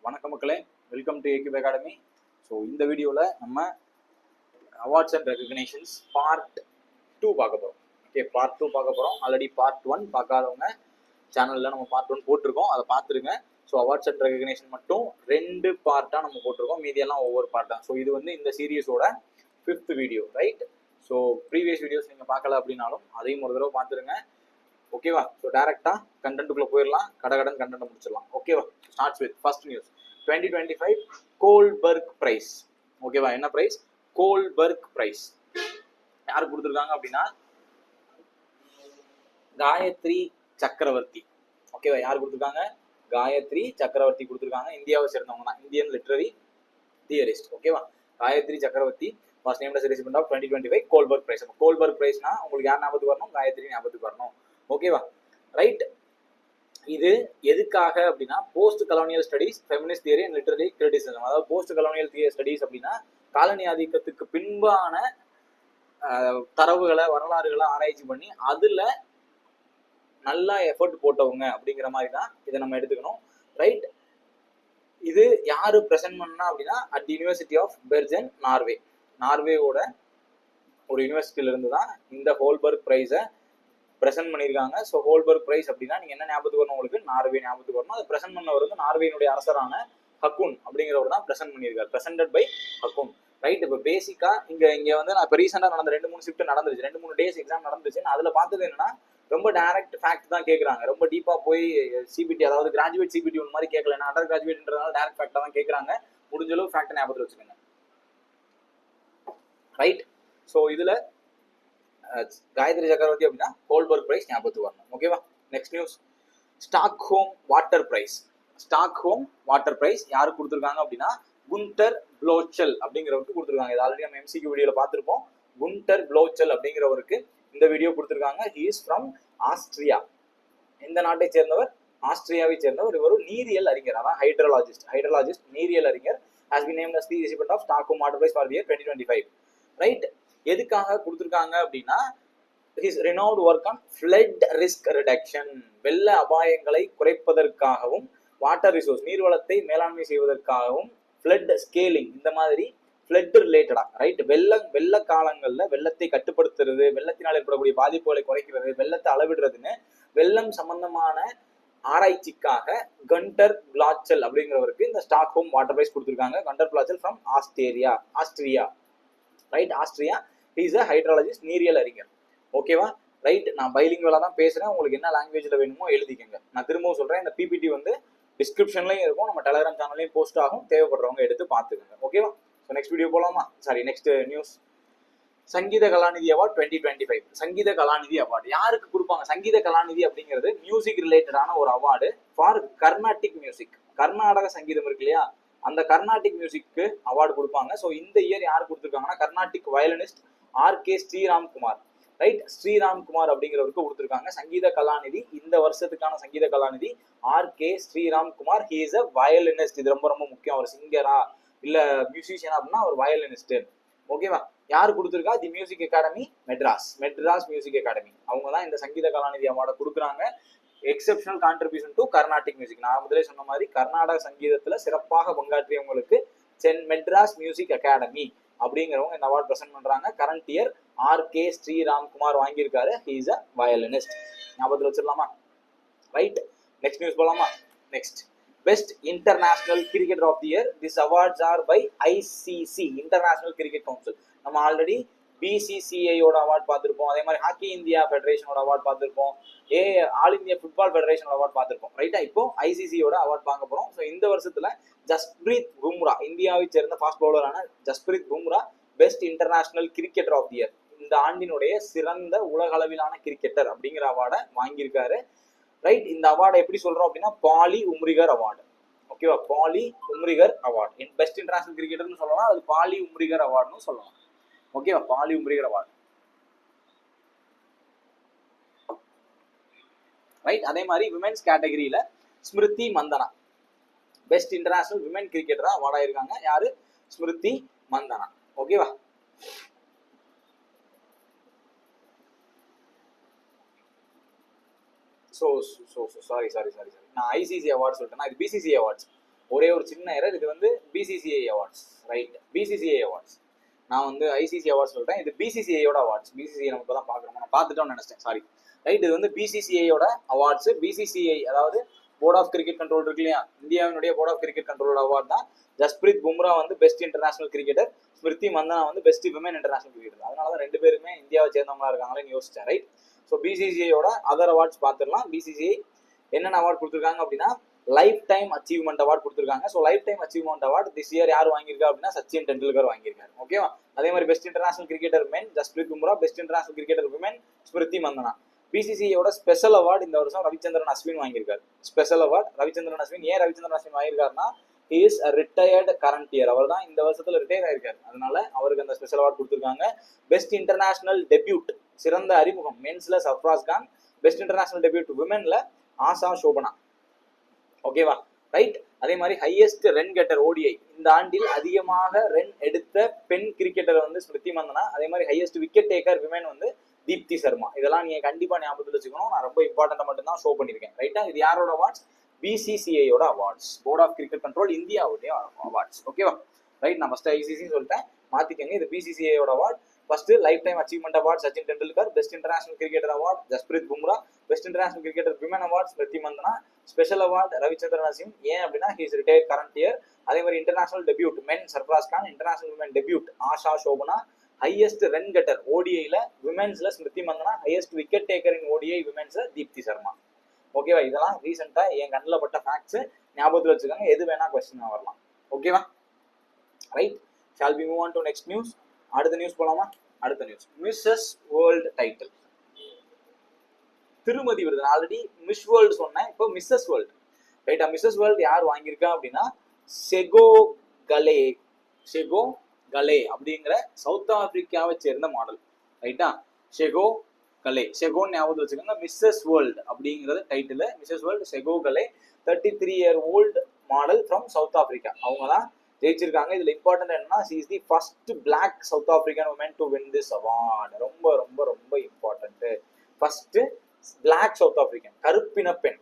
வணக்கம் மக்களே, welcome to ஏக்யூப் academy. So இந்த வீடியோவில் நம்ம அவார்ட்ஸ் அண்ட் ரெகக்னேஷன்ஸ் பார்ட் 2 பார்க்க போகிறோம். ஓகே, பார்ட் 2 பார்க்க போகிறோம். ஆல்ரெடி பார்ட் 1 பார்க்காதவங்க சேனலில் நம்ம பார்ட் 1 போட்டிருக்கோம், அதை பார்த்துருங்க. ஸோ அவார்ட்ஸ் அண்ட் ரெகக்னேஷன் மட்டும் 2 பார்ட்டாக நம்ம போட்டிருக்கோம், மீதியெல்லாம் ஒவ்வொரு பார்ட்டாக. ஸோ இது வந்து இந்த சீரியஸோட 5th video, right? So previous videos நீங்கள் பார்க்கல அப்படின்னாலும் அதையும் ஒரு தடவை பார்த்துருங்க. ஓகேவா? ஸோ டேரெக்டாக கண்டென்ட்டுக்குள்ளே போயிடலாம், கடன் கண்டென்ட் முடிச்சிடலாம். ஓகேவா? Starts with first news. 2025 Goldberg prize. ஓகேவா? என்ன பிரைஸ்? Goldberg price. யார் கொடுத்துருக்காங்க அப்படின்னா காயத்ரி சக்கரவர்த்தி. ஓகேவா? யார் கொடுத்துருக்காங்க? காயத்ரி சக்கரவர்த்தி கொடுத்துருக்காங்க. இந்தியாவை சேர்ந்தவங்க தான், இந்தியன் லிட்ரரி தியரிஸ்ட். ஓகேவா? Gayatri Chakravorty first name recipient of 2025 Goldberg prize. Kolberg பிரைஸ்னா உங்களுக்கு யார் ஞாபகத்துக்கு வரணும்? காயத்ரி ஞாபகத்துக்கு வரணும். ஓகேவா? ரைட். இது எதுக்காக அப்படின்னா post colonial studies, feminist theory and literary criticism. அதாவது போஸ்ட் கலோனியல் ஸ்டடீஸ் அப்படின்னா காலனி ஆதிக்கத்துக்கு பின்பான தரவுகளை, வரலாறுகளை ஆராய்ச்சி பண்ணி அதுல நல்லா எஃபர்ட் போட்டவங்க அப்படிங்கிற மாதிரி தான் இதை நம்ம எடுத்துக்கணும். ரைட். இது யாரு பிரசன்ட் பண்ணா அப்படின்னா அட் யூனிவர்சிட்டி ஆஃப் பெர்ஜன், நார்வே. நார்வேவோட ஒரு யூனிவர்சிட்டியில இருந்து தான் இந்த ஹோல்பர்க் பிரைஸை பிரசன்ட் பண்ணியிருக்காங்க. ஸோ ஹோல்பர்க் பிரைஸ் அப்படின்னா நீங்க என்ன ஞாபகத்துக்கு வரணும்? உங்களுக்கு நார்வே ஞாபகத்துக்கு வரணும். அதை பிரசன்ட் பண்ணவர் வந்து நார்வேனுடைய அரசரான ஹக்குன் அப்படிங்கிறவர் தான் பிரசன்ட் பண்ணியிருக்காரு. Presented by Haakon. ரைட். இப்போ பேசிக்கா இங்க வந்து நான் இப்போ ரீசெண்டாக நடந்த 2-3 ஷிஃப்ட் நடந்துருச்சு, 2-3 டேஸ் எக்ஸாம் நடந்துச்சு. நான் அதில் பார்த்தது என்னன்னா ரொம்ப டைரக்ட் ஃபேக்ட் தான் கேட்குறாங்க. ரொம்ப டீப்பா போய் சிபிடி, அதாவது கிராஜுவேட் சிபிடி ஒன்று மாதிரி கேட்கல, அண்டர் கிராஜுவேட்ன்றதுனால டைரக்ட் ஃபேக்டா தான் கேட்குறாங்க. முடிஞ்ச அளவு ஃபேக்ட் ஞாபகத்தில் வச்சுக்கோங்க. ரைட். ஸோ இதுல காயத்ரி சக்கரவர்த்தி அப்படின்னா கோல்பர்க் பிரைஸ் ஞாபகத்துக்கு வரணும். ஓகேவா? Next news. Stockholm water prize. Stockholm water prize யாருக்கு கொடுத்துருக்காங்க அப்படின்னா குண்டர் ப்ளோச்சல் அப்படிங்கிறவருக்கு கொடுத்துருக்காங்க. இது ஆல்ரெடி நம்ம எம்சிக்யூ வீடியோல பார்த்துருப்போம். குண்டர் ப்ளோச்சல் அப்படிங்கிறவருக்கு இந்த வீடியோ கொடுத்துருக்காங்க. He is from Austria. இந்த நாட்டை சேர்ந்தவர், ஆஸ்திரியாவை சேர்ந்தவர். இவர் நீரியல் அறிஞர், அதான் ஹைட்ரலாஜிஸ்ட் நீரியல் அறிஞர். has been named as the recipient of Stockholm Water Prize for the year 2025. Right. எதுக்காக கொடுத்துருக்காங்க அப்படின்னா his renowned work on flood risk reduction, வெள்ள அபாயங்களை குறைப்பதற்காகவும், வாட்டர் ரிசோர்ஸ் நீர்வளத்தை மேலாண்மை செய்வதற்காகவும், ஃப்ளட் ஸ்கேலிங் இந்த மாதிரி ஃப்ளட் ரிலேட்டடா, ரைட்? வெள்ள காலங்கள்ல வெள்ளத்தை கட்டுப்படுத்துறது, வெள்ளத்தினால் ஏற்படக்கூடிய பாதிப்புகளை குறைக்கிறது, வெள்ளத்தை அளவிடுறதுன்னு வெள்ளம் சம்பந்தமான ஆராய்ச்சிக்காக கண்டர் பிளாச்சல் அப்படிங்கிறவருக்கு இந்த ஸ்டாக்ஹோம் வாட்டர் பிரைஸ் கொடுத்துருக்காங்க. Günter Blöschl from Austria. Right. Austria. He is a hydrologist, நீரியல் அறிஞர். ஓகேவா? ரைட். நான் பைலிங்குவலா தான் பேசுறேன். உங்களுக்கு என்ன லாங்குவேஜ்ல வேணுமோ எழுதிக்கங்க. நான் திரும்பவும் சொல்றேன், இந்த பிபிடி வந்து டிஸ்கிரிப்ஷன்லயும் இருக்கும், நம்ம டெலிகிராம் சேனல்லையும் போஸ்ட் ஆகும். தேவைப்படுறவங்க எடுத்து பார்த்துக்கோங்க. ஓகேவா? ஸோ நெக்ஸ்ட் வீடியோ போலாமா? Sorry, next news. Sangeetha Kalanidhi award 2025. Sangeetha Kalanidhi award யாருக்கு கொடுப்பாங்க? சங்கீத கலாநிதி அப்படிங்கிறது மியூசிக் ரிலேட்டடான ஒரு அவார்டு ஃபார் கர்நாடிக் மியூசிக். கர்நாடக சங்கீதம் இருக்கு இல்லையா, அந்த கர்நாடிக் மியூசிக்கு அவார்டு கொடுப்பாங்க. ஸோ இந்த இயர் யார் கொடுத்துருக்காங்கன்னா Carnatic violinist R K. Sriramkumar. Right. Sriramkumar அப்படிங்கிறவருக்கு கொடுத்துருக்காங்க சங்கீத கலாநிதி. இந்த வருஷத்துக்கான Sangita Kalanidhi R K. Sriramkumar. He is a violinist. இது ரொம்ப ரொம்ப முக்கியம். அவர் சிங்கரா இல்ல மியூசிஷியனா அப்படின்னா அவர் வயலினிஸ்ட். ஓகேவா? யார் கொடுத்துருக்கா? The music academy Madras music academy. அவங்க தான் இந்த சங்கீத கலாநிதி அவார்டை கொடுக்குறாங்க. Exceptional contribution to Carnatic music. நான் முதலே சொன்ன மாதிரி கர்நாடக சங்கீதத்துல சிறப்பாக பங்காற்றியவங்களுக்கு மெட்ராஸ் மியூசிக் அகாடமி அப்படிங்கிறவங்க இந்த அவார்டு பிரசன்ட் பண்றாங்க. Current year R K. ஸ்ரீராம்குமார் வாங்கியிருக்காரு. He is a violinist. ஞாபகத்தில் வச்சிடலாமா? ரைட். நெக்ஸ்ட் நியூஸ் போலாமா? Next. Best international cricketer of the year. This awards are by ICC, international cricket council. நம்ம ஆல்ரெடி பிசிசிஐயோட அவார்ட் பார்த்துருப்போம், அதே மாதிரி ஹாக்கி இந்தியா ஃபெடரேஷனோட அவார்ட் பார்த்துருப்போம், ஆல் இந்தியா ஃபுட்பால் ஃபெடரேஷனோட அவார்ட் பார்த்துருப்போம். ரைட்டா? இப்போ ஐசிசியோட அவார்ட் பார்க்க போறோம். ஸோ இந்த வருஷத்துல ஜஸ்பிரீத் பும்ரா, இந்தியாவை சேர்ந்த ஃபாஸ்ட் பவுலரான Jasprit Bumrah best international cricketer of the year, இந்த ஆண்டினுடைய சிறந்த உலக அளவிலான கிரிக்கெட்டர் அப்படிங்கிற அவார்டை வாங்கியிருக்காரு. ரைட். இந்த அவார்டை எப்படி சொல்றோம் அப்படின்னா பாலி உம்ரிகர் அவார்டு. ஓகேவா? Polly Umrigar award. Best international கிரிக்கெட்டர்னு சொல்லலாம், அது பாலி உம்ரிகர் அவார்டுன்னு சொல்லலாம். ஓகேவா? பாலி உம்ரிகர் அவார்டு. ரைட். அதே மாதிரி விமென்ஸ் கேட்டகரியில Smriti Mandhana best international women கிரிக்கெட்டரா அவார்ட் ஆயிருக்காங்க. யாரு? ஸ்மிருதி மந்தனா. ஓகேவா? சாரி நான் ஐசிசி அவார்டு சொல்லிட்டேன், இது பிசிசி அவார்ட்ஸ். ஒரே ஒரு சின்ன எரர், இது வந்து BCCI awards, right? BCCI awards, நான் வந்து ஐசிசி அவார்ட்ஸ் சொல்றேன், இது பிசிசிஐயோட அவார்ட்ஸ். பிசிசிஐ நம்ம இப்போ தான் பார்க்குறோம், நான் பார்த்துட்டோம்னு நினைச்சிட்டேன், சாரி. ரைட், இது வந்து பிசிசிஐயோட அவார்ட்ஸ். பிசிசிஐ அதாவது போர்ட் ஆஃப் கிரிக்கெட் கண்ட்ரோல் இருக்கு இல்லையா, இந்தியாவினுடைய போர்ட் ஆஃப் கிரிக்கெட் கண்ட்ரோலோட அவார்ட் தான். ஜஸ்பிரீத் பும்ரா வந்து best international cricketer, Smriti Mandhana வந்து பெஸ்ட் விமன் இன்டர்நேஷனல் கிரிக்கெட்டர். அதனால தான் ரெண்டு பேருமே இந்தியாவை சேர்ந்தவங்களா இருக்காங்களேன்னு யோசிச்சேன், ரைட்? ஸோ பிசிசிஐயோட அதர் அவார்ட்ஸ் பார்த்துடலாம். பிசிசிஐ என்னென்ன அவார்ட் கொடுத்துருக்காங்க அப்படின்னா லைஃப் டைம் அச்சீவ்மெண்ட் அவார்ட் கொடுத்துருக்காங்க. So life time achievement award this year யார் வாங்கியிருக்கா அப்படின்னா சச்சின் டெண்டுல்கர் வாங்கியிருக்காரு. ஓகேவா? அதே மாதிரி best international cricketer men Jasprit Bumrah, best international cricketer women Smriti Mandhana. பிசிசிஐயோட ஸ்பெஷல் அவார்டு இந்த வருஷம் ரவிச்சந்திரன் அஸ்வின் வாங்கியிருக்காரு. Special award Ravichandran Ashwin. ஏன் ரவிச்சந்திரன் அஸ்வின் வாங்கியிருக்காருன்னா he is retired current year, அவர் தான் இந்த வருஷத்துல ரிட்டையர் ஆயிருக்காரு, அதனால அவருக்கு அந்த ஸ்பெஷல் அவார்டு கொடுத்துருக்காங்க. பெஸ்ட் இன்டர்நேஷனல் டெபியூட் சிறந்த அறிமுகம் மென்ஸ்ல Sarfaraz Khan, best international debut விமென்ல ஆஷா சோபனா. ஓகேவா? ரைட். அதே மாதிரி ஹையஸ்ட் ரன் கெட்டர் ஓடிஐ இந்த ஆண்டில் அதிகமாக ரன் எடுத்த பெண் கிரிக்கெட்டர் வந்து ஸ்மிருதி மந்தனா. அதே மாதிரி ஹையஸ்ட் விக்கெட் டேக்கர் விமன் வந்து தீப்தி சர்மா. இதெல்லாம் நீங்க கண்டிப்பா ஞாபகத்தில் வச்சுக்கணும், நான் ரொம்ப இம்பார்ட்டன்டா மட்டும் தான் ஷோ பண்ணிருக்கேன், ரைட்டா? இது யாரோட அவார்ட்ஸ்? பிசிசிஐயோட awards, board of cricket control இந்தியாவுடைய அவார்ட்ஸ். ஓகேவா? ரைட், நான் ஃபர்ஸ்ட் ஐசிசி சொல்லிட்டேன், மாத்திக்கங்க, இது பிசிசிஐயோட award. First life time achievement award Sachin Tendulkar, best international cricketer award Jasprit Bumrah, best international cricketer women award Smriti Mandhana, special award Ravichandran Ashwin. ஏன் அப்படின்னா he is retired current year. அதே மாதிரி international debut men Sarfaraz Khan, international women debut Asha Sobhana, highest run getter ஓடிஐல விமென்ஸ்ல Smriti Mandhana, highest wicket taker in ODI விமென்ஸ்ல தீப்தி சர்மா. ஓகேவா? இதெல்லாம் ரீசெண்டா என் கண்ணில் பட்ட ஃபேக்ட்ஸ், ஞாபகத்தில் வச்சுக்கோங்க, எது வேணா கொஸ்டின் வரலாம். ஓகேவா? Right, shall we move on to next news? அடுத்த நியூஸ் போலாமா? அடுத்த நியூஸ், மிஸ்ஸஸ் வேர்ல்ட் டைட்டில், திருமதி விருது. ஆல்ரெடி மிஸ் வேர்ல்டு சொன்னேன், இப்போ மிஸ்ஸஸ் வேர்ல்டு. ரைட்டா? மிஸ்ஸஸ் வேர்ல்டு யார் வாங்கியிருக்கா அப்படின்னா செகோ கலே. செகோ கலே அப்படிங்கிற சவுத் ஆப்பிரிக்காவை சேர்ந்த மாடல், ரைட்டா? செகோ கலே, செகோன்னு ஞாபகத்தில் வச்சுக்கோங்க. மிஸ்ஸஸ் வேர்ல்டு அப்படிங்கிறது title. Mrs world Seko Kale, 33 year old model from South Africa. அவங்க தான் ஜெயிச்சிருக்காங்க. இதுல இம்பார்ட்டன்ட் என்னன்னா she is the first black South African woman to win this award. ரொம்ப ரொம்ப ரொம்ப important. First black South African, கருப்பின பெண்.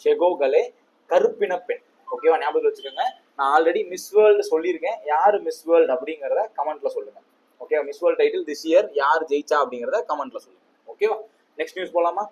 செகோ கலே கருப்பின பெண். ஓகேவா? ஞாபகம் வச்சுக்கோங்க. நான் ஆல்ரெடி மிஸ் வேர்ல்டு சொல்லியிருக்கேன், யாரு மிஸ் வேர்ல்டு அப்படிங்கிறத கமெண்ட்ல சொல்லுங்க. ஓகேவா? Miss world title this year யார் ஜெயிச்சா அப்படிங்கிறத கமெண்ட்ல சொல்லுங்க. ஓகேவா? நெக்ஸ்ட் நியூஸ் போலாமா?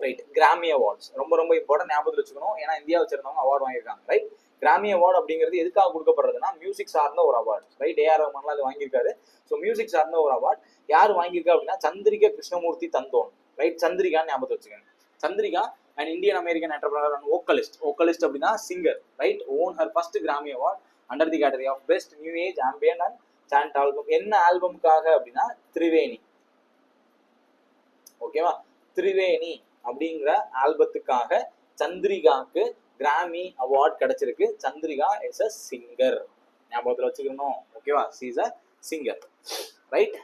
ரைட், கிராமி அவார்ட்ஸ் ரொம்ப ரொம்ப இம்பார்ட்டன்ட், ஞாபகத்தில் வச்சுக்கணும். ஏன்னா இந்தியா வச்சிருந்தவங்க அவார்டு வாங்கியிருக்காங்க, ரைட்? கிராமி அவார்டு அப்படிங்கிறது எதுக்காக கொடுக்கப்படுறதுன்னா மியூசிக் சார்ந்த ஒரு அவார்டு, ரைட்? ஏஆர் ரஹ்மான்லாம் அது வாங்கியிருக்காரு. ஸோ மியூசிக் சார்ந்த ஒரு அவார்டு. யார் வாங்கியிருக்கா அப்படின்னா சந்திரிகா கிருஷ்ணமூர்த்தி தந்தோன், ரைட்? சந்திரிகான்னு ஞாபகத்தில் வச்சுக்கோங்க. Chandrika and Indian American entrepreneur and vocalist. Vocalist அப்படின்னா singer, right? Won her first Grammy award under the category of best new age ambient and chant album. என்ன ஆல்பம்காக அப்படின்னா திரிவேணி. ஓகேவா? திரிவேணி அப்படிங்கிற ஆல்பத்துக்காக சந்திரிகாக்கு கிராமி அவார்ட் கிடைச்சிருக்கு. சந்திரிகா இஸ் அ சிங்கர், ஞாபகத்தில் வச்சுக்கணும். ஓகேவா? She is a singer, right?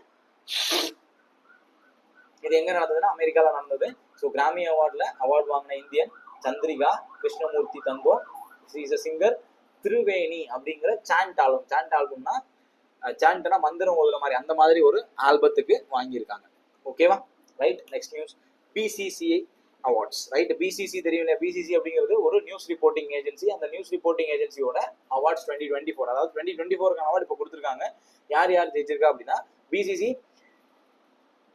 இது எங்க நடந்ததுன்னா அமெரிக்கால நடந்தது. ஸோ கிராமி அவார்ட்ல அவார்டு வாங்கின Indian Chandrika Krishnamurthy Tandon, she is a singer. Triveni அப்படிங்கிற சாண்ட் ஆல்பம், சாண்ட் ஆல்பம்னா சாண்ட்னா மந்திரம் ஓதுற மாதிரி, அந்த மாதிரி ஒரு ஆல்பத்துக்கு வாங்கியிருக்காங்க. ஓகேவா? Right, next news, BCCI awards, right? BBC தெரியும் இல்லையா? பிசிசி அப்படிங்கிறது ஒரு நியூஸ் ரிப்போர்ட்டிங் ஏஜென்சி. அந்த நியூஸ் ரிப்போர்ட்டிங் ஏஜென்சியோட அவார்ட்ஸ் 2024, அதாவது 2024 அவார்டு இப்போ கொடுத்துருக்காங்க. யார் யார் ஜெயிச்சிருக்கா அப்படின்னா BCC,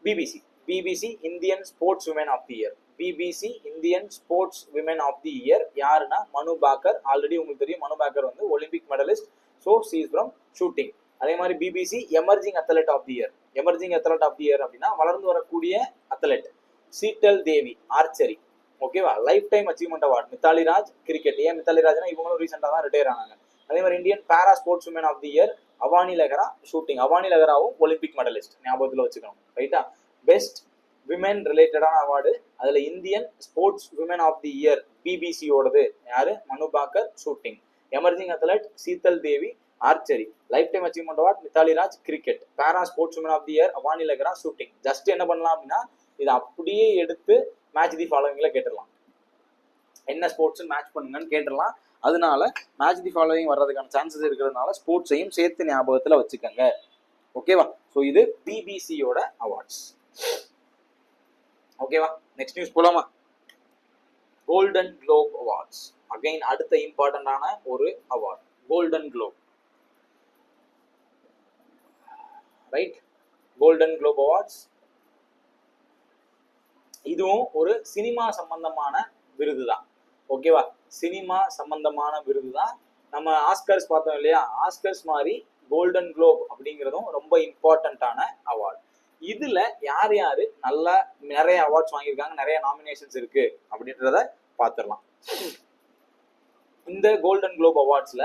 BBC, BBC Indian sports women of the year. BBC Indian sports women of the year யாருன்னா மனு பாக்கர். ஆல்ரெடி உங்களுக்கு தெரியும், மனு பாக்கர் வந்து Olympic medallist. So she is from shooting. அதே மாதிரி BBC emerging athlete of the year. Emerging athlete of the year அப்படின்னா வளர்ந்து வரக்கூடிய athlete Sheetal Devi, archery. ஓகேவா? Life time achievement award Mithali Raj, cricket. ஏன் மித்தாலி ராஜ்னா இவங்களும் ரீசெண்டாக தான் ரிட்டையர் ஆனாங்க. அதே மாதிரி Indian para sports woman of the year Avani லெஹரா, ஷூட்டிங். அவானி லெஹராவும் ஒலிம்பிக் மெடலிஸ்ட், ஞாபகத்தில் வச்சுக்கணும், ரைட்டா? பெஸ்ட் விமென் ரிலேட்டடான அவார்டு, அதுல Indian sports women of the year பிபிசியோடது யாரு? Manu Bhaker, shooting. Emerging athlete Sheetal Devi, archery. Life time achievement award Mithali Raj, cricket. Para sports woman of the year Avani லெஹரா, ஷூட்டிங். ஜஸ்ட் என்ன பண்ணலாம் அப்படின்னா இதை அப்படியே எடுத்து மேட்ச் தி ஃபாலோவிங்ல கேட்டுடலாம். என்ன ஸ்போர்ட்ஸ் மேட்ச் பண்ணுங்கன்னு கேட்டுடலாம். அதனால மேட்ச் தி ஃபாலோவிங் வர்றதுக்கான சான்சஸ் இருக்கிறதுனால ஸ்போர்ட்ஸையும் சேர்த்து ஞாபகத்தில் வச்சுக்கோங்க. ஓகேவா? ஸோ இது பிபிசியோட அவார்ட்ஸ். ஓகேவா? நெக்ஸ்ட் நியூஸ் போலாமா? Golden Globe awards. அகைன் அடுத்த இம்பார்ட்டன்டான ஒரு award, golden Globe. Right, golden Globe awards. இதுவும் ஒரு சினிமா சம்பந்தமான விருது தான். ஓகேவா, சினிமா சம்பந்தமான விருது தான். நம்ம ஆஸ்கர்ஸ் பார்த்தோம் இல்லையா, ஆஸ்கர்ஸ் மாதிரி கோல்டன் குளோப் அப்படிங்கிறதும் ரொம்ப இம்பார்ட்டன்டான அவார்டு. இதுல யார் யாரு நல்லா நிறைய அவார்ட்ஸ் வாங்கியிருக்காங்க, நிறைய நாமினேஷன்ஸ் இருக்கு அப்படின்றத பார்த்துடலாம். இந்த கோல்டன் குளோப் அவார்ட்ஸ்ல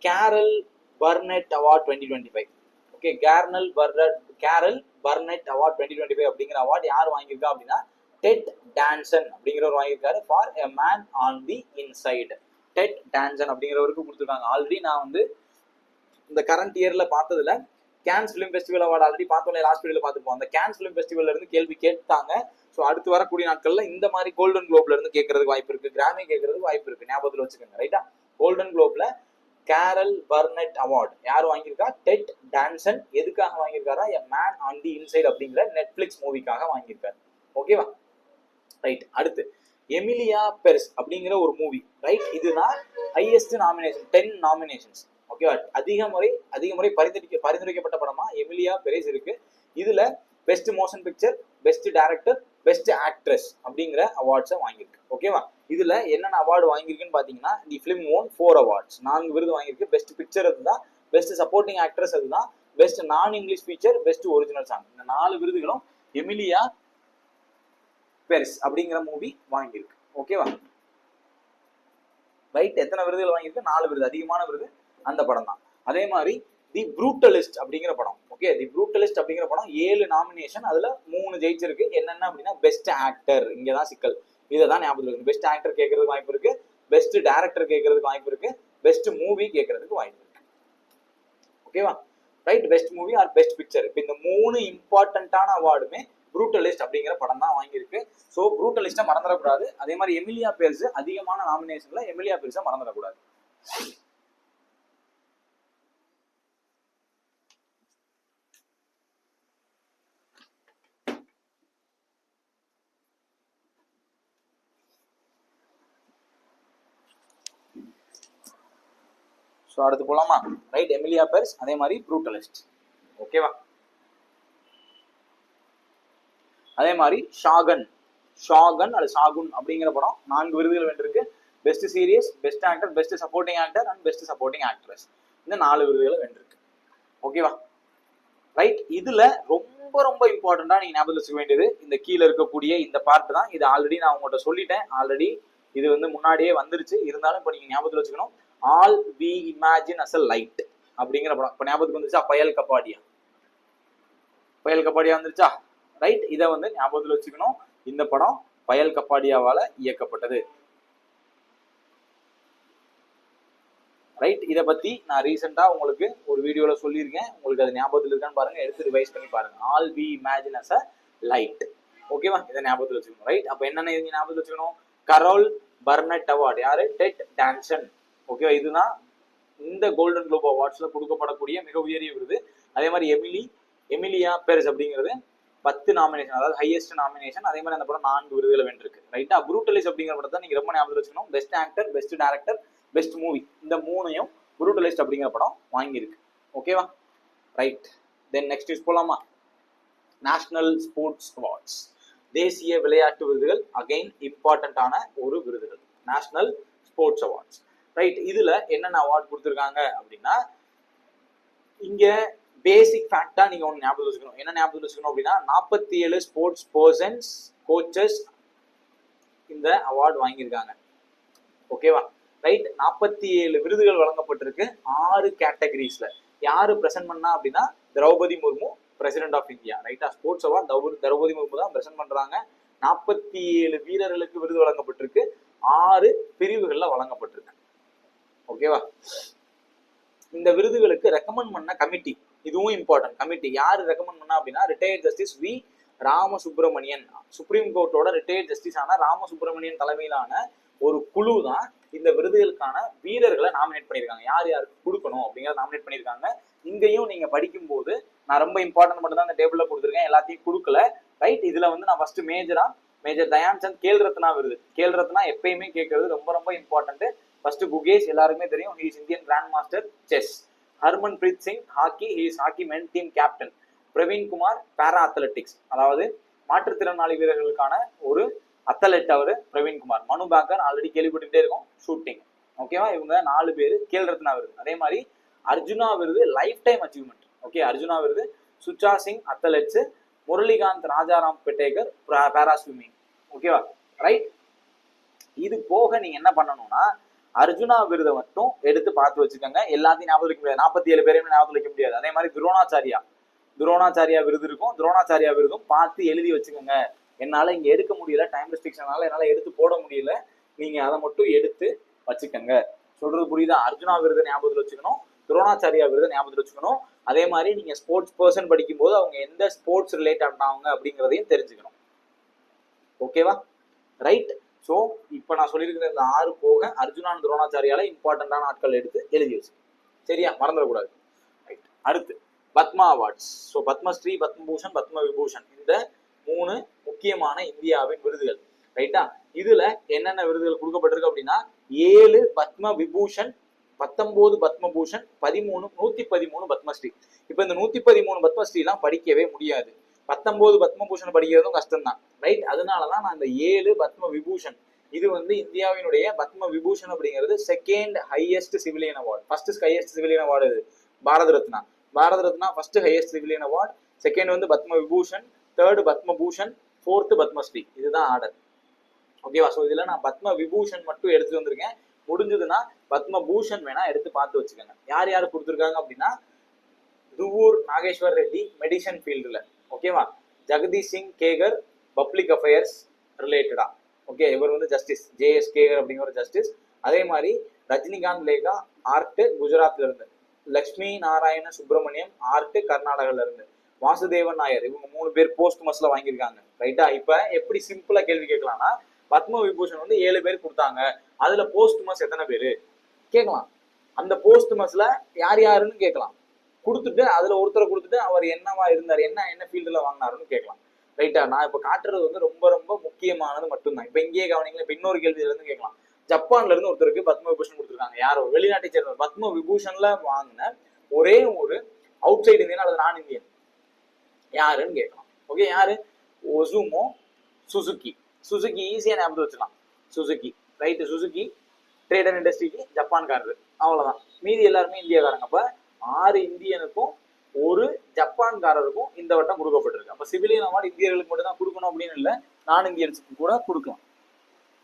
Carol Burnett award 2025, okay, Carol Burnett award 2025 அப்படிங்கிற அவார்டு யார் வாங்கியிருக்கா அப்படின்னா டெட் டான்சன் அப்படிங்கிறவர் வாங்கியிருக்காரு for a man on the inside. Ted Danson அப்படிங்கிறவருக்கு கொடுத்துருக்காங்க. ஆல்ரெடி நான் வந்து இந்த கரண்ட் இயர்ல பார்த்ததுல Cannes film festival award already பார்த்தோம், லாஸ்ட் வீடியோல பார்த்துருப்போம். அந்த கேன்ஸ் ஃபிலிம் ஃபெஸ்டிவல்ல இருந்து கேள்வி கேட்டாங்க. ஸோ அடுத்து வரக்கூடிய நாட்கள்ல இந்த மாதிரி கோல்டன் குளோப்ல இருந்து கேட்கறதுக்கு வாய்ப்பு இருக்கு, கிராமி கேட்கறதுக்கு வாய்ப்பு இருக்கு, ஞாபகத்தில் வச்சுக்கோங்க. ரைட்டா, கோல்டன் குளோப்ல கேரல் பர்னெட் அவார்டு யார் வாங்கியிருக்கா? Ted Danson. எதுக்காக வாங்கியிருக்காரா? A man on the inside அப்படிங்கிற நெட்ஃபிளிக்ஸ் மூவிக்காக வாங்கியிருக்காரு. ஓகேவா, ரைட். அடுத்து எமிலியா பெர்ஸ் அப்படிங்கிற ஒரு மூவி. ரைட், இதுதான் ஹையஸ்ட் நாமினேஷன், 10 நாமினேஷன்ஸ். ஓகேவா, அதிக முறை பரிந்துரைக்கப்பட்ட படமா எமிலியா பெரேஸ் இருக்கு. இதுல best motion picture, best director, best actress அப்படிங்கிற அவார்ட்ஸை வாங்கியிருக்கு. ஓகேவா, இதுல என்னென்ன அவார்டு வாங்கியிருக்குன்னு பாத்தீங்கன்னா தி ஃபிலிம் ஓன் 4 அவார்ட்ஸ், 4 விருது வாங்கியிருக்கு. பெஸ்ட் பிக்சர் அதுதான், பெஸ்ட் சப்போர்ட்டிங் ஆக்ட்ரஸ் அதுதான், பெஸ்ட் நான் English feature, best original song. இந்த 4 விருதுகளும் எமிலியா பெர்ஸ் அப்படிங்கிற மூவி வாங்கியிருக்கு. ஓகேவா, ரைட். எத்தனை விருதுகள் வாங்கியிருக்கு? 4 விருது, அதிகமான விருது அந்த படம் தான். அதே மாதிரி தி ப்ரூட்டலிஸ்ட் அப்படிங்கிற படம். ஓகே, தி ப்ரூட்டலிஸ்ட் அப்படிங்கிற படம் 7 நாமினேஷன், அதுல 3 ஜெயிச்சிருக்கு. என்னென்ன அப்படின்னா பெஸ்ட் ஆக்டர், இங்கதான் சிக்கல், இதை தான் ஞாபகம் இருக்கு. பெஸ்ட் ஆக்டர் கேட்கறதுக்கு வாய்ப்பு இருக்கு, பெஸ்ட் டைரக்டர் கேட்கறதுக்கு வாய்ப்பு இருக்கு, பெஸ்ட் மூவி கேட்கறதுக்கு வாய்ப்பு இருக்கு. ஓகேவா, right. Best movie or best picture, இப்போ இந்த 3 இம்பார்ட்டன்டான அவார்டுமே ப்ரூட்டலிஸ்ட் அப்படிங்கிற படம் தான் வாங்கியிருக்கு. ஸோ ப்ரூட்டலிஸ்ட்டை மறந்துடக்கூடாது. அதே மாதிரி எமிலியா பெர்ஸ் அதிகமான நாமினேஷன்ல எமிலியா பெர்ஸை மறந்துடக்கூடாது. ஸோ அடுத்து போலாமா? ரைட், எமிலியா பெர்ஸ், அதே மாதிரி ப்ரூட்டலிஸ்ட். ஓகேவா, அதே மாதிரி ஷாகன் அல்லது ஷாகுன் அப்படிங்கிற படம் 4 விருதுகள் வென்றிருக்கு. Best series, best actor, best supporting actor and best supporting actress. இந்த 4 விருதுகளை வென்றிருக்கு. ஓகேவா, ரைட். இதுல ரொம்ப இம்பார்ட்டண்டா நீங்க ஞாபகம் வச்சுக்க வேண்டியது இந்த கீழே இருக்கக்கூடிய இந்த பார்ட் தான். இது ஆல்ரெடி நான் உங்கள்கிட்ட சொல்லிட்டேன். ஆல்ரெடி இது வந்து முன்னாடியே வந்துருச்சு, இருந்தாலும் இப்போ நீங்க ஞாபகத்தில் வச்சுக்கணும். All we imagine as a light அப்படிங்கிற படம் இப்போ ஞாபகத்துக்கு வந்துருச்சா? பயல் கப்பாடியா வந்துருச்சா? ரைட், இதை வந்து ஞாபகத்தில் வச்சுக்கணும். இந்த படம் பயல் கப்பாடியாவால இயக்கப்பட்டது. ரைட், இதை பத்தி நான் ரீசெண்டா உங்களுக்கு ஒரு வீடியோல சொல்லியிருக்கேன். உங்களுக்கு அது ஞாபகத்தில் இருக்கான்னு பாருங்க, எடுத்து ரிவைஸ் பண்ணி பாருங்க. All we imagine as a light. ஓகேவா, இதை ஞாபகத்தில் வச்சுக்கணும். ரைட், அப்ப என்னென்ன ஞாபகத்தில் வச்சுக்கணும்? கரோல் பர்னெட் அவார்டு யாரு? Ted Danson. ஓகேவா, இதுதான் இந்த கோல்டன் குளோப் அவார்ட்ஸ்ல கொடுக்கப்படக்கூடிய மிக உயரிய விருது. அதே மாதிரி எமிலியா பெர்ஸ் அப்படிங்கிறது 10 நாமினேஷன், அதாவது ஹையஸ்ட் நாமினேஷன். அதே மாதிரி அந்த படம் 4 விருதுகளை வென்றிருக்கு. ரைட்டா, ப்ரூட்டலிஸ்ட் அப்படிங்கிற படத்தை நீங்க ரொம்ப ஞாபகத்தில் வச்சுக்கணும். Best actor, best director, best movie, இந்த 3ஐயும் ப்ரூட்டலிஸ்ட் அப்படிங்கிற படம் வாங்கியிருக்கு. ஓகேவா, ரைட். தென் நெக்ஸ்ட் நியூஸ் போலாமா? நேஷனல் ஸ்போர்ட்ஸ் அவார்ட்ஸ், தேசிய விளையாட்டு விருதுகள். அகைன் இம்பார்ட்டன்டான ஒரு விருதுகள், நேஷனல் ஸ்போர்ட்ஸ் அவார்ட்ஸ். ரைட், இதுல என்னென்ன அவார்ட் கொடுத்துருக்காங்க அப்படின்னா இங்க பேசிக் ஃபேக்டா நீங்க ஒன்று ஞாபகம் வச்சுக்கணும். என்ன ஞாபகம் வச்சுக்கணும் அப்படின்னா 47 ஸ்போர்ட்ஸ் பர்சன்ஸ், கோச்சஸ் இந்த அவார்டு வாங்கியிருக்காங்க. ஓகேவா, ரைட். 47 விருதுகள் வழங்கப்பட்டிருக்கு 6 கேட்டகரிஸ்ல. யாரு பிரசன்ட் பண்ணா அப்படின்னா Droupadi Murmu, president of India. ரைட்டா, ஸ்போர்ட்ஸ் அவார்ட் திரௌபதி முர்மு தான் பிரசன்ட் பண்றாங்க. 47 வீரர்களுக்கு விருது வழங்கப்பட்டிருக்கு, 6 பிரிவுகள்ல வழங்கப்பட்டிருக்கு. ஓகேவா, இந்த விருதுகளுக்கு ரெக்கமெண்ட் பண்ண கமிட்டி, இதுவும் இம்பார்ட்டன்ட் கமிட்டி. யாரு ரெக்கமெண்ட் பண்ணா அப்படின்னா retired justice V Ramasubramanian, supreme கோர்ட்டோட ரிட்டையர்ட் ஜஸ்டிஸ் ஆன ராமசுப்ரமணியன் தலைமையிலான ஒரு குழு தான் இந்த விருதுகளுக்கான வீரர்களை நாமினேட் பண்ணியிருக்காங்க. யார் யாருக்கு கொடுக்கணும் அப்படிங்கிறத நாமினேட் பண்ணியிருக்காங்க. இங்கேயும் நீங்க படிக்கும் போது நான் ரொம்ப இம்பார்ட்டன்ட் மட்டும் தான் இந்த டேபிள்ல கொடுத்துருக்கேன், எல்லாத்தையும் கொடுக்கல. ரைட், இதுல வந்து நான் ஃபர்ஸ்ட் மேஜரா மேஜர் தயான் சந்த் கேல் ரத்னா விருது. கேல் ரத்னா எப்பயுமே கேட்கறது ரொம்ப ரொம்ப இம்பார்ட்டன்ட். ஃபர்ஸ்ட் குகேஷ் எல்லாருக்குமே தெரியும், he is Indian grandmaster chess. Harmanpreet Singh hockey, he is hockey men team captain. Praveen Kumar para athletics, அதாவது மாற்றுத்திறனாளி வீரர்களுக்கான ஒரு அத்லெட் அவரு பிரவீன் குமார். மனு பாக்கர் ஆல்ரெடி கேள்விப்பட்டுட்டே இருக்கும், ஷூட்டிங். ஓகேவா, இவங்க 4 பேர் கேல் ரத்னா விருது. அதே மாதிரி அர்ஜுனா விருது life time achievement. Okay, Arjuna விருது சுச்சா சிங் அத்லெட்ஸ், முரளிகாந்த் ராஜாராம் பெட்டேகர் பேரா ஸ்விம்மிங். ஓகேவா, ரைட். இது போக நீங்க என்ன பண்ணணும்னா அர்ஜுனா விருதை மட்டும் எடுத்து பார்த்து வச்சுக்கோங்க. எல்லாத்தையும் ஞாபகம் வைக்க முடியாது, 47 பேரையும் ஞாபகம் வைக்க முடியாது. அதே மாதிரி துரோணாச்சாரியா விருது இருக்கும், துரோணாச்சாரியா விருதும் பார்த்து எழுதி வச்சுக்கோங்க. என்னால இங்க எடுக்க முடியல, டைம் ரெஸ்ட்ரிக்ஷனால என்னால எடுத்து போட முடியல, நீங்க அதை மட்டும் எடுத்து வச்சுக்கோங்க. சொல்றது புரியுதா? அர்ஜுனா விருதை ஞாபகத்தில் வச்சுக்கணும், துரோணாச்சாரியா விருதை ஞாபகத்தில் வச்சுக்கணும். அதே மாதிரி நீங்க ஸ்போர்ட்ஸ் பர்சன் படிக்கும் போது அவங்க எந்த ஸ்போர்ட்ஸ் ரிலேட்டட் ஆனவங்க அப்படிங்கிறதையும் தெரிஞ்சுக்கணும். ஓகேவா, ரைட். ஸோ இப்போ நான் சொல்லியிருக்கிற இந்த 6 போக அர்ஜுனா துரோணாச்சாரியால இம்பார்ட்டன்டான ஆட்கள் எடுத்து எழுதி வச்சு, சரியா, மறந்துடக்கூடாது. ரைட். அடுத்து பத்மா அவார்ட்ஸ். ஸோ பத்மஸ்ரீ, பத்மபூஷன், பத்ம விபூஷன், இந்த 3 முக்கியமான இந்தியாவின் விருதுகள். ரைட்டா, இதுல என்னென்ன விருதுகள் கொடுக்கப்பட்டிருக்கு அப்படின்னா 7 பத்ம விபூஷன், 19 பத்மபூஷன், 113 பத்மஸ்ரீ. இப்ப இந்த 113 பத்மஸ்ரீ எல்லாம் படிக்கவே முடியாது, 19 பத்மபூஷன் படிக்கிறதும் கஷ்டம் தான். ரைட், அதனாலதான் நான் இந்த 7 பத்ம விபூஷன், இது வந்து இந்தியாவினுடைய பத்ம விபூஷன் அப்படிங்கிறது second highest civilian award. First highest civilian award Bharat Ratna. Bharat Ratna first highest civilian award, second வந்து பத்ம விபூஷன், தேர்டு பத்மபூஷன், ஃபோர்த்து பத்மஸ்ரீ. இதுதான் ஆர்டர். ஓகேவா, ஸோ இதுல நான் பத்ம விபூஷன் மட்டும் எடுத்துட்டு வந்திருக்கேன். முடிஞ்சதுன்னா பத்மபூஷன் வேணா எடுத்து பார்த்து வச்சுக்கோங்க. யார் யார் கொடுத்துருக்காங்க அப்படின்னா துவூர் நாகேஸ்வர் ரெட்டி மெடிசன் ஃபீல்டுல. ஓகேவா, ஜெகதீஷ் சிங் கேகர் பப்ளிக் அஃபேர்ஸ் ரிலேட்டடா. ஓகே, இவர் வந்து ஜஸ்டிஸ், ஜேஎஸ் கேகர் அப்படிங்கிற ஜஸ்டிஸ். அதே மாதிரி ரஜினிகாந்த் லேகா ஆர்ட் குஜராத்ல இருந்து, லக்ஷ்மி நாராயண சுப்பிரமணியம் ஆர்ட் கர்நாடகால இருந்து, வாசுதேவன் நாயர், இவங்க 3 பேர் போஸ்ட் மஸ்ல வாங்கியிருக்காங்க. ரைட்டா, இப்ப எப்படி சிம்பிளா கேள்வி கேட்கலாம்னா பத்ம விபூஷன் வந்து 7 பேர் கொடுத்தாங்க, அதுல போஸ்ட் மஸ் எத்தனை பேரு கேட்கலாம். அந்த போஸ்ட் மஸ்ல யார் யாருன்னு கேட்கலாம். கொடுத்துட்டு அதுல ஒருத்தரை கொடுத்துட்டு அவர் என்னவா இருந்தார், என்ன ஃபீல்டுல வாங்கினாருன்னு கேட்கலாம். ரைட்டா, நான் இப்ப காட்டுறது வந்து ரொம்ப ரொம்ப முக்கியமானது மட்டும்தான். இப்ப இங்கேயே கவனிங்களா, இப்ப இன்னொரு கேள்வியில இருந்து கேட்கலாம். ஜப்பான்ல இருந்து ஒருத்தருக்கு பத்ம விபூஷன் கொடுத்துருக்காங்க, யாரோ வெளிநாட்டை சேர்ந்தவர். பத்ம விபூஷன்ல வாங்கின ஒரே ஒரு அவுட் சைடு இந்தியன் அல்லது நான் இந்தியன் யாருன்னு கேட்கலாம். ஓகே, யாரு? ஒசுமோ சுசுகி. சுசுகி ஈஸியா ஞாபகம் வச்சுக்கலாம், Suzuki. Right, Suzuki trade and இண்டஸ்ட்ரிக்கு ஜப்பான்காரரு, அவ்வளவுதான். மீதி எல்லாருமே இந்தியாக்காரங்க. அப்ப 6 இந்தியனுக்கும் 1 ஜப்பான்காரருக்கும் இந்த வட்டம் கொடுக்கப்பட்டிருக்கு. அப்ப சிவிலியன் அவார்டு இந்தியர்களுக்கு மட்டும் தான் கொடுக்கணும் அப்படின்னு இல்லை, நான் இந்தியன்ஸுக்கு கூட கொடுக்கலாம்.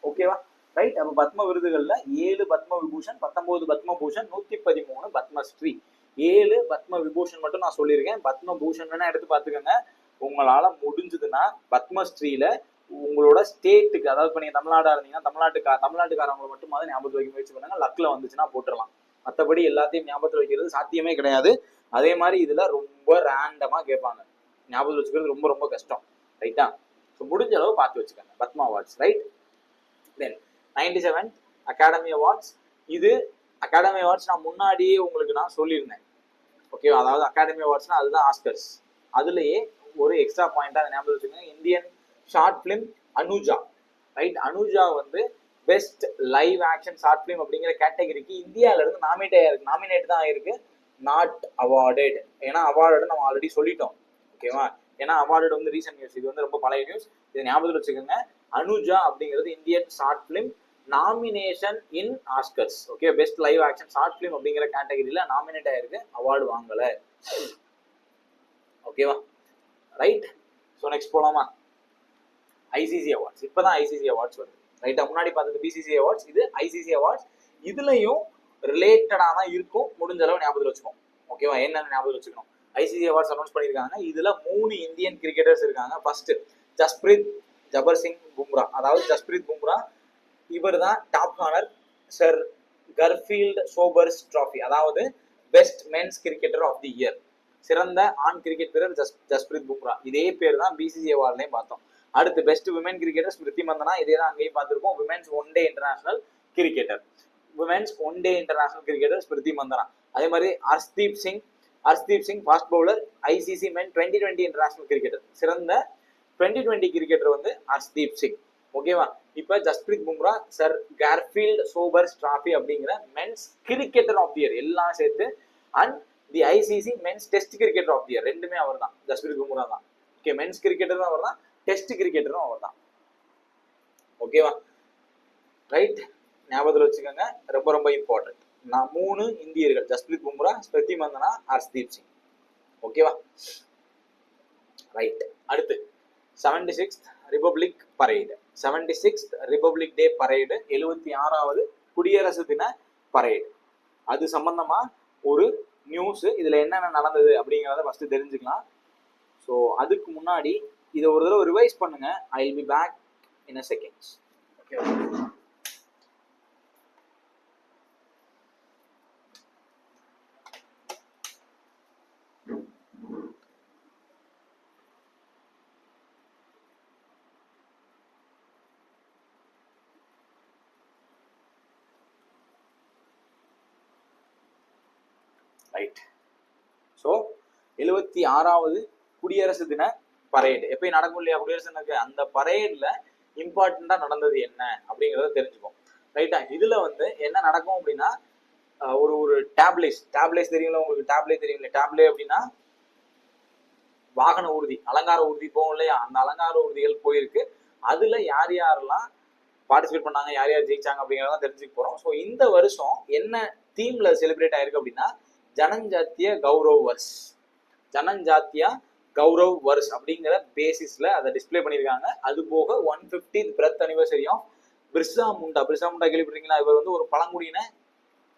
ஓகேவா, ரைட். அப்ப பத்ம விருதுகள்ல 7 பத்ம விபூஷன், 19 பத்மபூஷன், 113 பத்மஸ்ரீ. 7 பத்ம விபூஷன் மட்டும் நான் சொல்லியிருக்கேன். பத்மபூஷன் வேணா எடுத்து பார்த்துக்கோங்க. உங்களால முடிஞ்சதுன்னா பத்மஸ்ரீல உங்களோட ஸ்டேட்டுக்கு, அதாவது இப்ப நீங்க தமிழ்நாடா இருந்தீங்கன்னா தமிழ்நாட்டுக்காரங்களை மட்டும் ஞாபகத்தில் வைக்க முயற்சி பண்ணுங்க. லக்ல வந்துச்சுன்னா போட்டுடலாம். மற்றபடி எல்லாத்தையும் ஞாபகத்தில் வைக்கிறது சாத்தியமே கிடையாது. அதே மாதிரி இதுல ரொம்ப ரேண்டமா கேட்பாங்க, ஞாபகம் வச்சுக்கிறது ரொம்ப ரொம்ப கஷ்டம். ரைட்டா, ஸோ முடிஞ்ச அளவு பார்த்து வச்சுக்கோங்க பத்மா அவார்ட்ஸ். ரைட். தென் 97th அகாடமி அவார்ட்ஸ். இது அகாடமி அவார்ட்ஸ் நான் முன்னாடியே உங்களுக்கு நான் சொல்லியிருந்தேன். ஓகேவா, அதாவது அகாடமி அவார்ட்ஸ்னா அதுதான் ஆஸ்கர்ஸ். அதுலயே ஒரு எக்ஸ்ட்ரா பாயிண்டா ஞாபகம் வச்சுக்கோங்க, Indian short film Anuja. Right, Anuja வந்து best live action short film அப்படிங்கிற கேட்டகரிக்கு இந்தியாவில இருந்து நாமினேட் தான் ஆயிருக்கு, நாட் அவார்டட். ஏன்னா அவார்டு நம்ம ஆல்ரெடி சொல்லிட்டோம். ஓகேவா, ஏன்னா அவார்டு வந்து ரீசன்ட் நியூஸ், இது வந்து ரொம்ப பழைய நியூஸ், இதை ஞாபகத்தில் வச்சுக்கோங்க. அனுஜா அப்படிங்கிறது Indian short film nomination in Oscars. Okay, best live action short film அப்படிங்கிற கேட்டகரியில நாமினேட் ஆயிருக்கு, அவார்டு வாங்கல. ஓகேவா, ரைட். ஸோ நெக்ஸ்ட் போலாமா, ஐசிசி அவார்ட்ஸ். இப்பதான் ஐசிசி அவார்ட்ஸ் வருது. ரைட்டா, முன்னாடி பார்த்தது பிசிசி அவார்ட்ஸ், இது ஐசிசி அவார்ட்ஸ். இதுலயும் ரிலேட்டடா தான் இருக்கும், முடிஞ்ச அளவு ஞாபகத்தில் வச்சுக்கோம். ஓகேவா, என்னன்னு ஞாபகம் வச்சுக்கணும். ஐசிசி அவார்ட்ஸ் அனௌன்ஸ் பண்ணியிருக்காங்க. இதுல 3 இந்தியன் கிரிக்கெட்டர்ஸ் இருக்காங்க. ஃபர்ஸ்ட் ஜஸ்பிரீத் ஜபர் சிங் பும்ரா, அதாவது ஜஸ்பிரீத் பும்ரா. இவர் தான் top honour Sir Garfield Sobers trophy, அதாவது best men's cricketer of the year, சிறந்த ஆண் கிரிக்கெட் வீரர் ஜஸ்பிரீத் பும்ரா. இதே பேர் தான் பிசிசி அவார்ட்லயும் பார்த்தோம். அடுத்து best women cricketer Smriti Mandhana, இதே தான் அங்கேயும் பார்த்திருக்கோம். Women's one day international cricketer Smriti Mandhana. அதே மாதிரி Arshdeep Singh fast bowler, ICC men 2020 international cricketer, சிறந்த 2020 கிரிக்கெட்டர் வந்து ஹர்ஷ்தீப் சிங். ஓகேவா? இப்ப Jasprit Bumrah Sir Garfield Sobers trophy அப்படிங்கிற men's cricketer of the year எல்லாம் சேர்த்து, and the ICC men's test cricketer of the year ரெண்டுமே அவர் தான், ஜஸ்பிரீத் பும்ரா தான். ஓகே, மென்ஸ் கிரிக்கெட்டரும் அவர் தான், டெஸ்ட் கிரிக்கெட்டரும் அவர் தான். ஓகேவா? ரைட், ஞாபகத்தில் வச்சுக்கோங்க, ரொம்ப ரொம்ப இம்பார்ட்டன்ட். நான் 3 இந்தியர்கள், ஜஸ்பிரீத் பும்ரா, ஸ்மிருதி மந்தனா, ஹர்ஷ்தீப் சிங். ஓகேவா? ரைட், அடுத்து 76th republic parade. 76th republic day parade, 76வது குடியரசு தின பரேடு. அது சம்பந்தமா ஒரு நியூஸ், இதுல என்னென்ன நடந்தது அப்படிங்கிறத ஃபர்ஸ்ட் தெரிஞ்சுக்கலாம். ஸோ அதுக்கு முன்னாடி இதை ஒரு தடவை ரிவைஸ் பண்ணுங்க. I will be back in a seconds. Okay, right. So 76வது குடியரசு தின பரேடு எப்பயும் நடக்கும் இல்லையா? குடியரசு தினக்கு அந்த பரேட்ல இம்பார்ட்டண்டா நடந்தது என்ன அப்படிங்கறத தெரிஞ்சுப்போம். ரைட்டா? இதுல வந்து என்ன நடக்கும் அப்படின்னா, ஒரு டேப்லேஸ் தெரியுங்களா உங்களுக்கு? டேப்லே அப்படின்னா வாகன ஊர்தி, அலங்கார ஊர்தி போகும் இல்லையா? அந்த அலங்கார ஊர்திகள் போயிருக்கு. அதுல யார் யாரெல்லாம் பார்ட்டிசிபேட் பண்ணாங்க, யார் யார் ஜெயிச்சாங்க அப்படிங்கறத தெரிஞ்சுக்க போறோம். ஸோ இந்த வருஷம் என்ன தீம்ல செலிப்ரேட் ஆயிருக்கு அப்படின்னா, ஜனஞ்சாத்திய கௌரவ் வர்ஸ். ஜனஞ்சாத்தியா கௌரவ் வர்ஸ் அப்படிங்கிற பேசிஸ்ல அதை டிஸ்பிளே பண்ணியிருக்காங்க. அது போக 150th birth anniversary of Birsa Munda. கேள்விப்பட்டீங்களா? இவர் வந்து ஒரு பழங்குடியின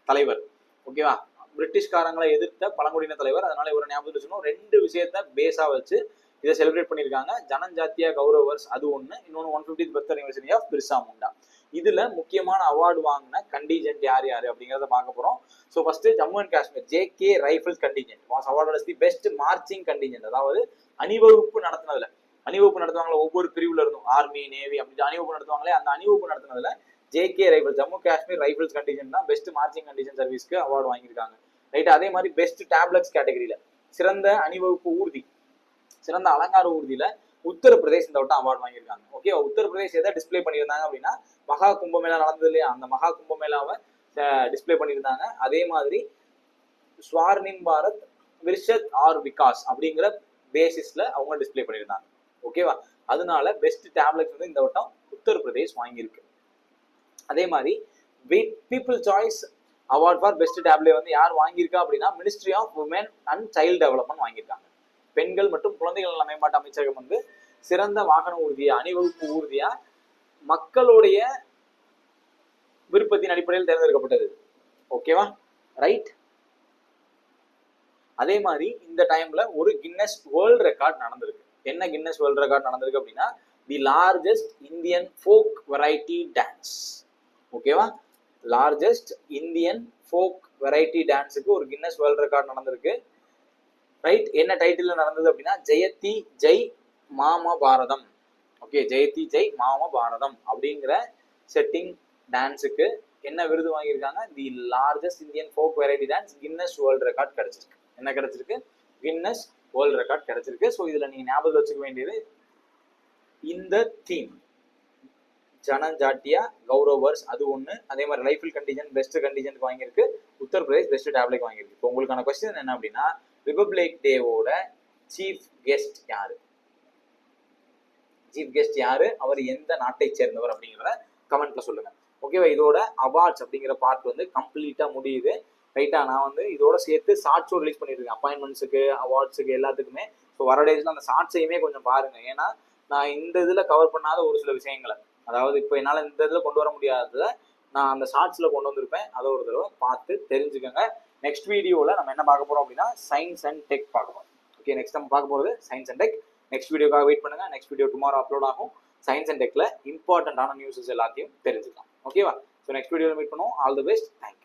தலைவர். ஓகேவா? பிரிட்டிஷ்காரங்களை எதிர்த்த பழங்குடியின தலைவர். அதனால இவரை ஞாபகம் வச்சுக்கணும். 2 விஷயத்த பேஸா வச்சு இதை செலிப்ரேட் பண்ணியிருக்காங்க. ஜனஞ்சாத்தியா கௌரவ் வர்ஸ் அது ஒண்ணு, இன்னொன்னு 150th birth anniversary of Birsa Munda. இதுல முக்கியமான அவார்டு வாங்கின கண்டிஜென்ட் யார் யாரு அப்படிங்கறத பார்க்க போறோம். So first Jammu and Kashmir JK rifles contingent was awarded as the best marching contingent. அதாவது அணிவகுப்பு நடத்தினதுல, அணிவகுப்பு நடத்துவாங்களா ஒவ்வொரு பிரிவுல இருந்தும், ஆர்மி நேவி அப்படி அணிவகுப்பு நடத்துவாங்களே, அந்த அணிவகுப்பு நடத்தினதுல JK rifles, Jammu Kashmir rifles contingent தான் பெஸ்ட் மார்ச்சிங் கண்டிஜென்ட் சர்வீஸ்க்கு அவார்டு வாங்கியிருக்காங்க. ரைட், அதே மாதிரி பெஸ்ட் டேப்லெட்ஸ் கேட்டகரியில சிறந்த அணிவகுப்பு ஊர்தி, சிறந்த அலங்கார ஊர்தியில உத்தரப்பிரதேஷ் இந்த வட்டம் அவார்டு வாங்கியிருக்காங்க. ஓகே, உத்தரப்பிரதேஷ் எதை டிஸ்பிளே பண்ணியிருந்தாங்க அப்படின்னா, மகா கும்பமேளா நடந்தது இல்லையா? அந்த மகா கும்பமேளாவை டிஸ்பிளே பண்ணியிருந்தாங்க. அதே மாதிரி ஸ்வார்ணிம் பாரத் விர்ஷத் ஆர் விகாஸ் அப்படிங்கிற பேசிஸ்ல அவங்க டிஸ்பிளே பண்ணியிருந்தாங்க. ஓகேவா? அதனால பெஸ்ட் டேப்லெட்ஸ் வந்து இந்த வட்டம் உத்தரப்பிரதேஷ் வாங்கியிருக்கு. அதே மாதிரி people choice award for best tablet வந்து யார் வாங்கியிருக்கா அப்படின்னா, ministry of woman and child development வாங்கியிருக்காங்க. பெண்கள் மற்றும் குழந்தைகள் நல மேம்பாட்டு அமைச்சகம் வந்து சிறந்த வாகன ஊர்தியா, அணிவகுப்பு ஊர்தியா மக்களுடைய விருப்பத்தின் அடிப்படையில் தேர்ந்தெடுக்கப்பட்டது. ஓகேவா? ரைட். அதே மாதிரி இந்த டைம்ல ஒரு கின்னஸ் வேர்ல்ட் ரெக்கார்ட் நடந்திருக்கு. என்ன கின்னஸ் வேர்ல்ட் ரெக்கார்ட் நடந்திருக்கு அப்படின்னா, the largest Indian folk variety dance. ஓகேவா? லார்ஜஸ்ட் இந்தியன் ஃபோக் வெரைட்டி டான்ஸுக்கு ஒரு கின்னஸ் வேர்ல்ட் ரெக்கார்ட் நடந்திருக்கு. ரைட், என்ன டைட்டில் நடந்தது அப்படின்னா, ஜெயதி ஜெய் மாமா பாரதம். ஓகே, ஜெயதி ஜெய் மாமா பாரதம் அப்படிங்கிற செட்டிங் டான்ஸுக்கு என்ன விருது வாங்கியிருக்காங்க? The largest Indian folk variety dance Guinness world record கிடைச்சிருக்கு. என்ன கிடைச்சிருக்கு? கின்னஸ் வேர்ல்ட் ரெக்கார்ட் கிடைச்சிருக்கு. ஸோ இதுல நீங்க ஞாபகம் வச்சுக்க வேண்டியது இந்த தீம், ஜனஜாட்டியா கௌரவ் வர்ஸ் அது ஒண்ணு. அதே மாதிரி ரைஃபிள் கண்டிஜென்ட் பெஸ்ட் கண்டிஜென்ட் வாங்கியிருக்கு. உத்தரப்பிரதேஷ் பெஸ்ட் டேப்லெட் வாங்கியிருக்கு. இப்போ உங்களுக்கான கொஸ்டின் என்ன அப்படின்னா, ரிபப்ளிக் டேவோட சீஃப் கெஸ்ட் யாரு? சீஃப் கெஸ்ட் யாரு? அவர் எந்த நாட்டை சேர்ந்தவர் அப்படிங்கிறத கமெண்ட்ல சொல்லுங்க. ஓகேவா? இதோட அவார்ட்ஸ் அப்படிங்கிற பார்ட் வந்து கம்ப்ளீட்டா முடியுது. ரைட்டா? நான் வந்து இதோட சேர்த்து ஷார்ட்ஸும் ரிலீஸ் பண்ணிருக்கேன், அப்பாயின்மெண்ட்ஸுக்கு, அவார்ட்ஸுக்கு, எல்லாத்துக்குமே. ஸோ வர டேஸ்ல அந்த ஷார்ட்ஸையுமே கொஞ்சம் பாருங்க. ஏன்னா நான் இந்த இதுல கவர் பண்ணாத ஒரு சில விஷயங்களை, அதாவது இப்போ என்னால் இந்த இதுல கொண்டு வர முடியாததை நான் அந்த ஷார்ட்ஸ்ல கொண்டு வந்திருப்பேன். அதை ஒரு தடவை பார்த்து தெரிஞ்சுக்கோங்க. நெக்ஸ்ட் வீடியோவில் நம்ம என்ன பார்க்க போறோம் அப்படின்னா, சயின்ஸ் அண்ட் டெக் பார்க்க போறோம். ஓகே, நெக்ஸ்ட் நம்ம பார்க்க போகிறது சயின்ஸ் அண்ட் டெக். நெக்ஸ்ட் வீடியோக்காக வெயிட் பண்ணுங்க. நெக்ஸ்ட் வீடியோ டுமாரோ அப்லோட் ஆகும். சயின்ஸ் அண்ட் டெக்ல இம்பார்ட்டன்டான நியூஸஸ் எல்லாத்தையும் தெரிஞ்சுக்கலாம். ஓகேவா? ஸோ நெக்ஸ்ட் வீடியோவில் மீட் பண்ணுவோம். All the best. தேங்க்யூ.